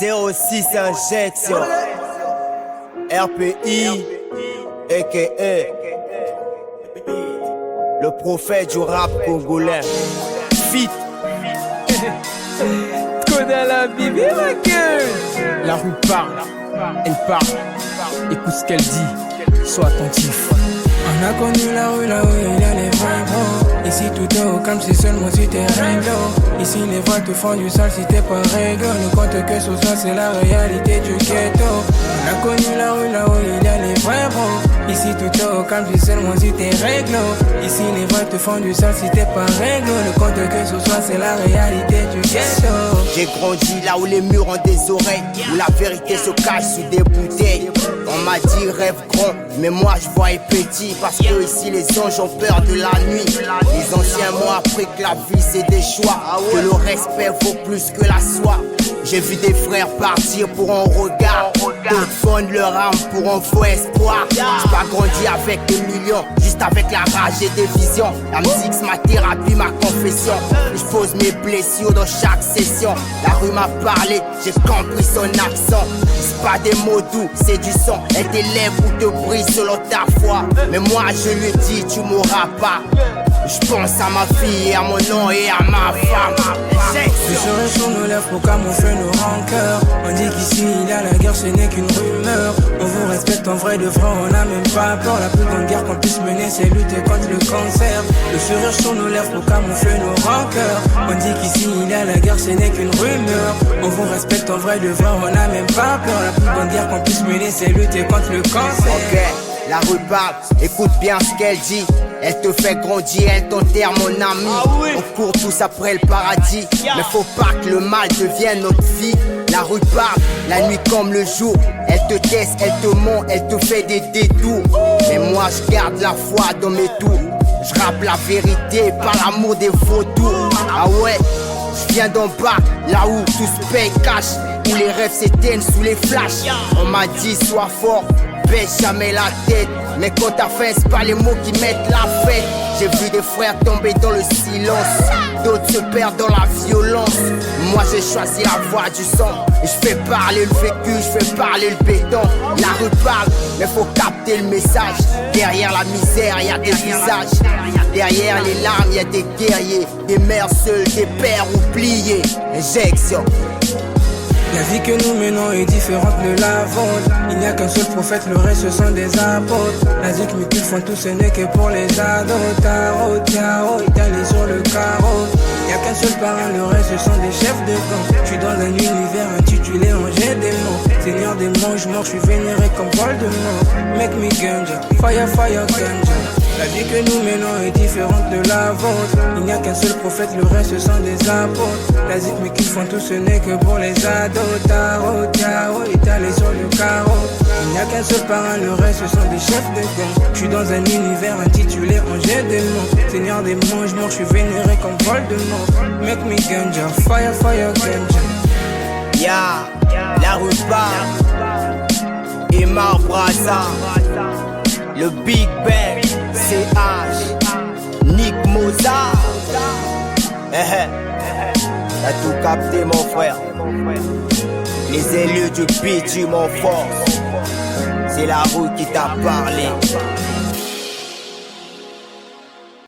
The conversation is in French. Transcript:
06 injection RPI a.k.a. le prophète du rap congolais. Fit. Connais la bibi ma gueule. La rue parle, elle parle. Écoute ce qu'elle dit, sois attentif. On a connu la rue là où il y a les vrais gros. Ici tout est au calme, c'est seulement si t'es réglo. Ici les voix te font du sale si t'es pas réglo. Ne compte que ce soit, c'est la réalité du ghetto. On a connu la rue là où il y a les vrais bros. Ici tout est au calme, c'est seulement si t'es réglo. Ici les voix te font du sale si t'es pas réglo. Ne compte que ce soit, c'est la réalité du ghetto. J'ai grandi là où les murs ont des oreilles, où la vérité se cache sous des bouteilles. On m'a dit rêve grand, mais moi je voyais petit. Parce que ici les anges ont peur de la nuit. Les anciens m'ont appris que la vie c'est des choix, que le respect vaut plus que la soie. J'ai vu des frères partir pour un regard, d'autres fondent leur âme pour un faux espoir. J'ai pas grandi avec des millions, juste avec la rage et des visions. La musique c'est ma thérapie, ma confession. Je pose mes blessures dans chaque session. La rue m'a parlé, j'ai compris son accent. C'est pas des mots doux, c'est du sang. Elle t'élève ou te brise selon ta foi. Mais moi je lui dis tu mourras pas. Je pense à ma fille, à mon nom et à ma femme. Je serai sur nos lèvres pour camoufler nos rancœurs. On dit qu'ici il y a la guerre, ce n'est qu'une rumeur. On vous respecte en vrai de vrai, on n'a même pas peur. La plus grande guerre qu'on puisse mener, c'est lutter contre le cancer. Le sourire sur nos lèvres pour camoufler nos rancœurs. On dit qu'ici il y a la guerre, ce n'est qu'une rumeur. On vous respecte en vrai de vrai, on n'a même pas peur. La plus grande guerre qu'on puisse mener, c'est lutter contre le cancer. Ok, la rue parle, écoute bien ce qu'elle dit. Elle te fait grandir, elle t'enterre mon ami. On court tous après le paradis, mais faut pas que le mal devienne notre vie. La rue parle, la nuit comme le jour. Elle te teste, elle te ment, elle te fait des détours. Mais moi je garde la foi dans mes tours. Je rappe la vérité par l'amour des vautours. Ah ouais, je viens d'en bas, là où tout se paye cash, où les rêves s'éteignent sous les flashs. On m'a dit sois fort, baisse jamais la tête. Mais quand t'as faim, c'est pas les mots qui mettent la fête. J'ai vu des frères tomber dans le silence, d'autres se perdent dans la violence. Moi j'ai choisi la voie du sang, et je fais parler le vécu, je fais parler le béton. La rue parle, mais faut capter le message. Derrière la misère, y a des visages. Derrière les larmes, y a des guerriers, des mères seules, des pères oubliés. Injection. La vie que nous menons est différente de la vôtre. Il n'y a qu'un seul prophète, le reste ce sont des apôtres. La zik mais qu'ils font tout, ce n'est que pour les ados. Tarot, tarot, étalé sur le carreau. Il n'y a qu'un seul parent, le reste ce sont des chefs de camp. Je suis dans un univers intitulé Angers des mots. Seigneur des manges morts, je suis vénéré comme Paul de mort. Make me ganja, fire, fire, ganja. La vie que nous menons est différente de la vôtre. Il n'y a qu'un seul prophète, le reste ce sont des apôtres. La zik mais qu'ils font tout, ce n'est que pour les ados. Tarot, tarot, étalé sur le carreau. Il n'y a qu'un seul parent, le reste ce sont des chefs de gang. Je suis dans un univers intitulé Angers des mots. Seigneur des manges morts, je suis vénéré comme Paul de mort. Make me ganja, fire, fire, ganja. Ya, la rue parle, et Braza, le Big Bang, CH, Nick Mozart. T'as tout capté mon frère. Les élus du bitume en force. C'est la rue qui t'a parlé.